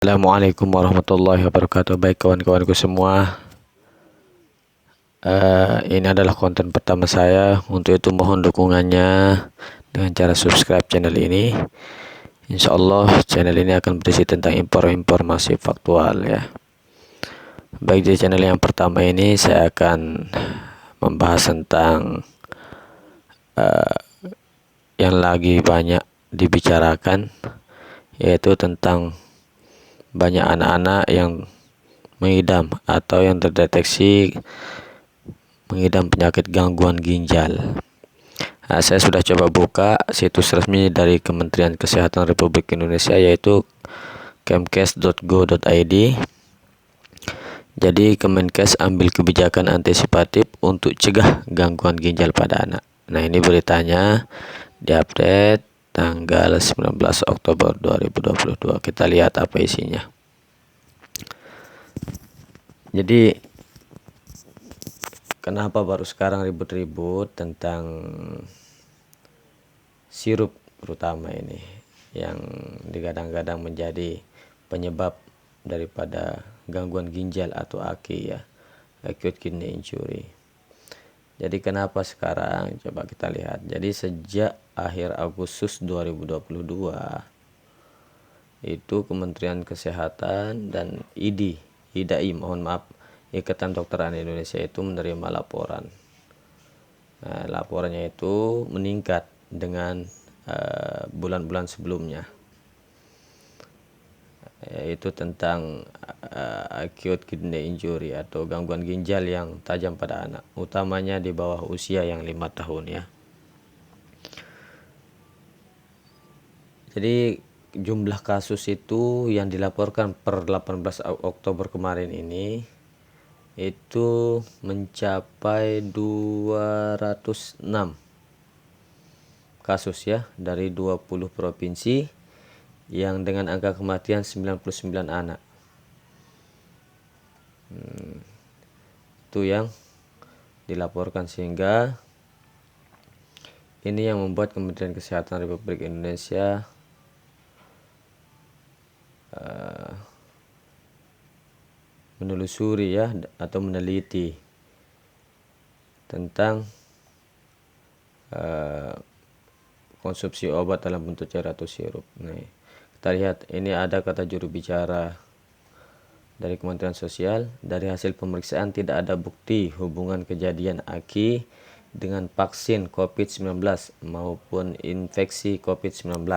Assalamualaikum warahmatullahi wabarakatuh. Baik kawan-kawanku semua, ini adalah konten pertama saya. Untuk itu mohon dukungannya dengan cara subscribe channel ini. Insya Allah channel ini akan berisi tentang informasi faktual ya. Baik, di channel yang pertama ini saya akan membahas tentang yang lagi banyak dibicarakan, yaitu tentang banyak anak-anak yang mengidam atau yang terdeteksi mengidam penyakit gangguan ginjal. Saya sudah coba buka situs resmi dari Kementerian Kesehatan Republik Indonesia, yaitu kemkes.go.id. Jadi Kemenkes ambil kebijakan antisipatif untuk cegah gangguan ginjal pada anak. Nah, ini beritanya diupdate tanggal 19 Oktober 2022. Kita lihat apa isinya. Jadi kenapa baru sekarang ribut-ribut tentang sirup terutama ini yang digadang-gadang menjadi penyebab daripada gangguan ginjal atau AKI ya, acute kidney injury. Jadi kenapa sekarang? Coba kita lihat. Jadi sejak akhir Agustus 2022 itu Kementerian Kesehatan dan IDAI, Ikatan Dokter Anak Indonesia itu menerima laporan. Nah, laporannya itu meningkat dengan bulan-bulan sebelumnya, yaitu tentang acute kidney injury atau gangguan ginjal yang tajam pada anak, utamanya di bawah usia yang 5 tahun ya. Jadi jumlah kasus itu yang dilaporkan per 18 Oktober kemarin ini itu mencapai 206 kasus ya, dari 20 provinsi yang dengan angka kematian 99 anak. Itu yang dilaporkan, sehingga ini yang membuat Kementerian Kesehatan Republik Indonesia menelusuri ya, atau meneliti tentang konsumsi obat dalam bentuk cair atau sirup. Nah, kita lihat ini ada kata juru bicara dari Kementerian Sosial. Dari hasil pemeriksaan tidak ada bukti hubungan kejadian AKI dengan vaksin COVID-19 maupun infeksi COVID-19.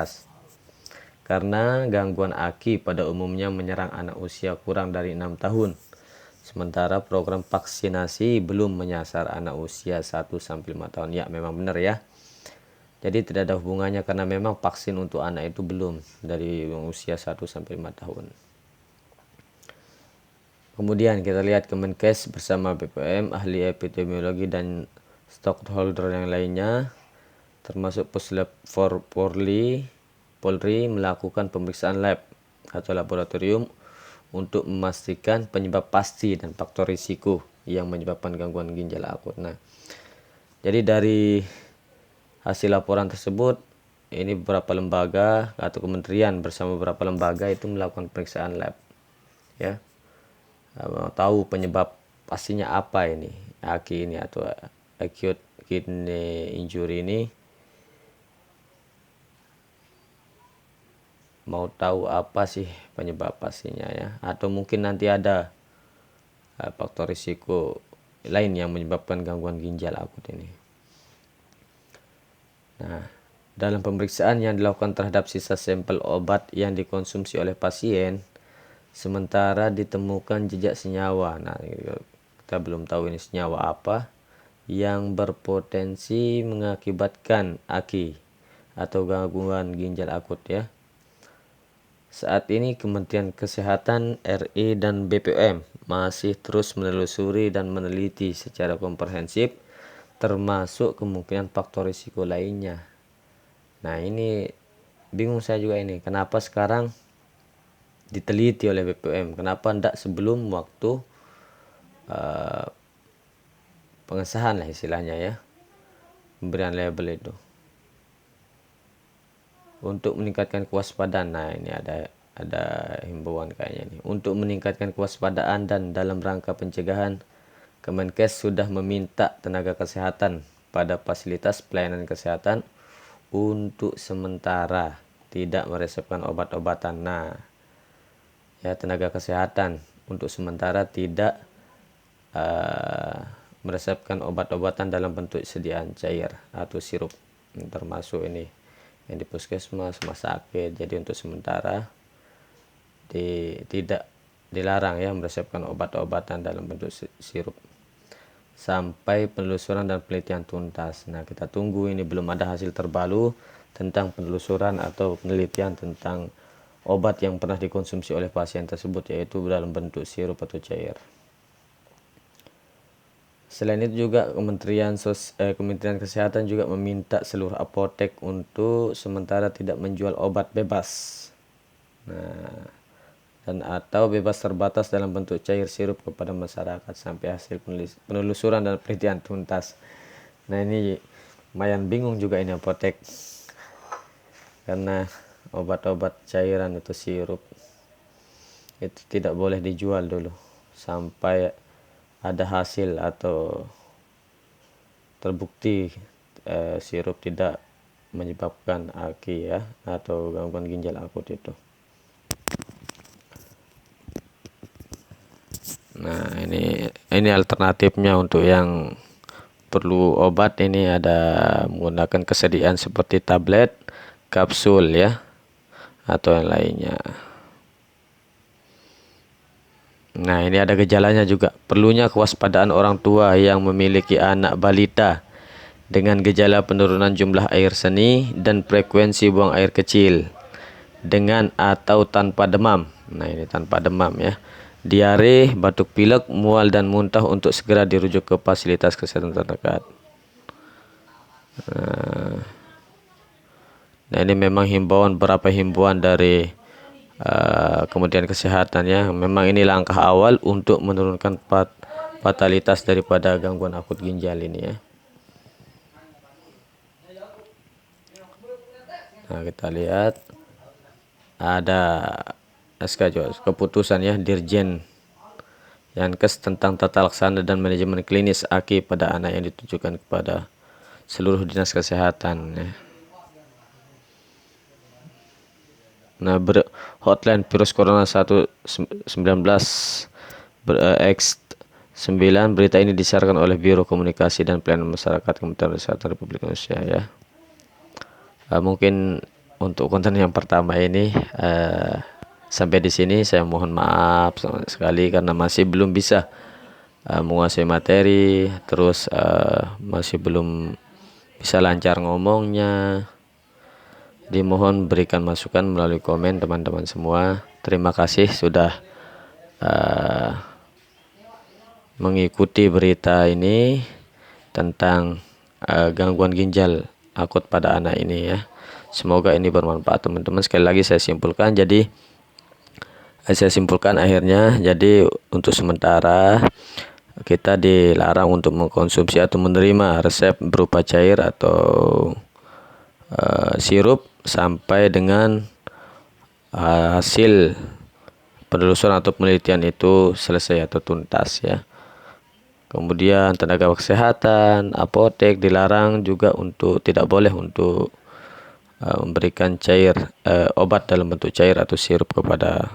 Karena gangguan AKI pada umumnya menyerang anak usia kurang dari 6 tahun. Sementara program vaksinasi belum menyasar anak usia 1-5 tahun. Ya, memang benar ya. Jadi tidak ada hubungannya, karena memang vaksin untuk anak itu belum dari usia 1-5 tahun. Kemudian kita lihat Kemenkes bersama BPOM, ahli epidemiologi dan stakeholder yang lainnya termasuk Puslab Polri melakukan pemeriksaan lab atau laboratorium untuk memastikan penyebab pasti dan faktor risiko yang menyebabkan gangguan ginjal akut. Nah, jadi dari hasil laporan tersebut, ini beberapa lembaga atau kementerian bersama beberapa lembaga itu melakukan pemeriksaan lab ya, mau tahu penyebab pastinya apa ini AKI ini atau acute kidney injury ini. Mau tahu apa sih penyebab pastinya ya, atau mungkin nanti ada faktor risiko lain yang menyebabkan gangguan ginjal akut ini. Nah, dalam pemeriksaan yang dilakukan terhadap sisa sampel obat yang dikonsumsi oleh pasien, sementara ditemukan jejak senyawa. Nah, kita belum tahu ini senyawa apa yang berpotensi mengakibatkan AKI atau gangguan ginjal akut ya. Saat ini Kementerian Kesehatan RI dan BPOM masih terus menelusuri dan meneliti secara komprehensif, termasuk kemungkinan faktor risiko lainnya. Nah, ini bingung saya juga ini, kenapa sekarang diteliti oleh BPOM, kenapa tidak sebelum waktu pengesahan lah istilahnya ya, pemberian label itu. Untuk meningkatkan kewaspadaan. Nah, ini ada ada himbauan kayaknya nih. Untuk meningkatkan kewaspadaan dan dalam rangka pencegahan, Kemenkes sudah meminta tenaga kesehatan pada fasilitas pelayanan kesehatan untuk sementara tidak meresepkan obat-obatan. Nah, ya, tenaga kesehatan untuk sementara tidak meresepkan obat-obatan dalam bentuk sediaan cair atau sirup, termasuk ini yang di puskesmas, rumah sakit. Jadi untuk sementara tidak dilarang ya meresepkan obat-obatan dalam bentuk sirup sampai penelusuran dan penelitian tuntas. Nah, kita tunggu, ini belum ada hasil terbaru tentang penelusuran atau penelitian tentang obat yang pernah dikonsumsi oleh pasien tersebut, yaitu dalam bentuk sirup atau cair. Selain itu juga Kementerian Kesehatan juga meminta seluruh apotek untuk sementara tidak menjual obat bebas. Nah, dan atau bebas terbatas dalam bentuk cair sirup kepada masyarakat sampai hasil penelusuran dan penelitian tuntas. Nah, ini lumayan bingung juga ini apotek, karena obat-obat cairan itu sirup itu tidak boleh dijual dulu sampai ada hasil atau terbukti sirup tidak menyebabkan AKI ya, atau gangguan ginjal akut itu. Nah, ini alternatifnya untuk yang perlu obat. Ini ada menggunakan kesediaan seperti tablet, kapsul ya, atau yang lainnya. Nah, ini ada gejalanya juga. Perlunya kewaspadaan orang tua yang memiliki anak balita dengan gejala penurunan jumlah air seni dan frekuensi buang air kecil dengan atau tanpa demam. Nah, ini tanpa demam ya. Diare, batuk pilek, mual dan muntah untuk segera dirujuk ke fasilitas kesehatan terdekat. Nah, ini memang beberapa himbauan dari Kementerian Kesehatan ya. Memang ini langkah awal untuk menurunkan fatalitas daripada gangguan akut ginjal ini ya. Nah, kita lihat ada SK keputusan ya Dirjen Yankes tentang tata laksana dan manajemen klinis AKI pada anak yang ditujukan kepada seluruh dinas kesehatan ya. Nah, hotline virus corona 19 X9, berita ini disiarkan oleh Biro Komunikasi dan Pelayanan Masyarakat Kementerian Kesehatan Republik Indonesia ya. Mungkin untuk konten yang pertama ini sampai di sini. Saya mohon maaf sekali karena masih belum bisa menguasai materi, terus masih belum bisa lancar ngomongnya. Dimohon berikan masukan melalui komen teman-teman semua. Terima kasih sudah mengikuti berita ini tentang gangguan ginjal akut pada anak ini ya. Semoga ini bermanfaat teman-teman. Sekali lagi saya simpulkan akhirnya, jadi untuk sementara kita dilarang untuk mengkonsumsi atau menerima resep berupa cair atau sirup sampai dengan hasil penelusuran atau penelitian itu selesai atau tuntas ya. Kemudian tenaga kesehatan, apotek dilarang juga tidak boleh untuk memberikan obat dalam bentuk cair atau sirup kepada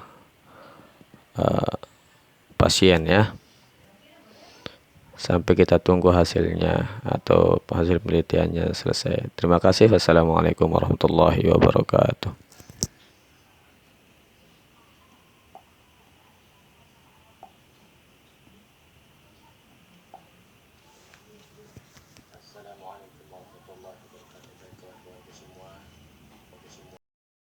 pasien ya, sampai kita tunggu hasilnya atau hasil penelitiannya selesai. Terima kasih. Wassalamualaikum warahmatullahi wabarakatuh.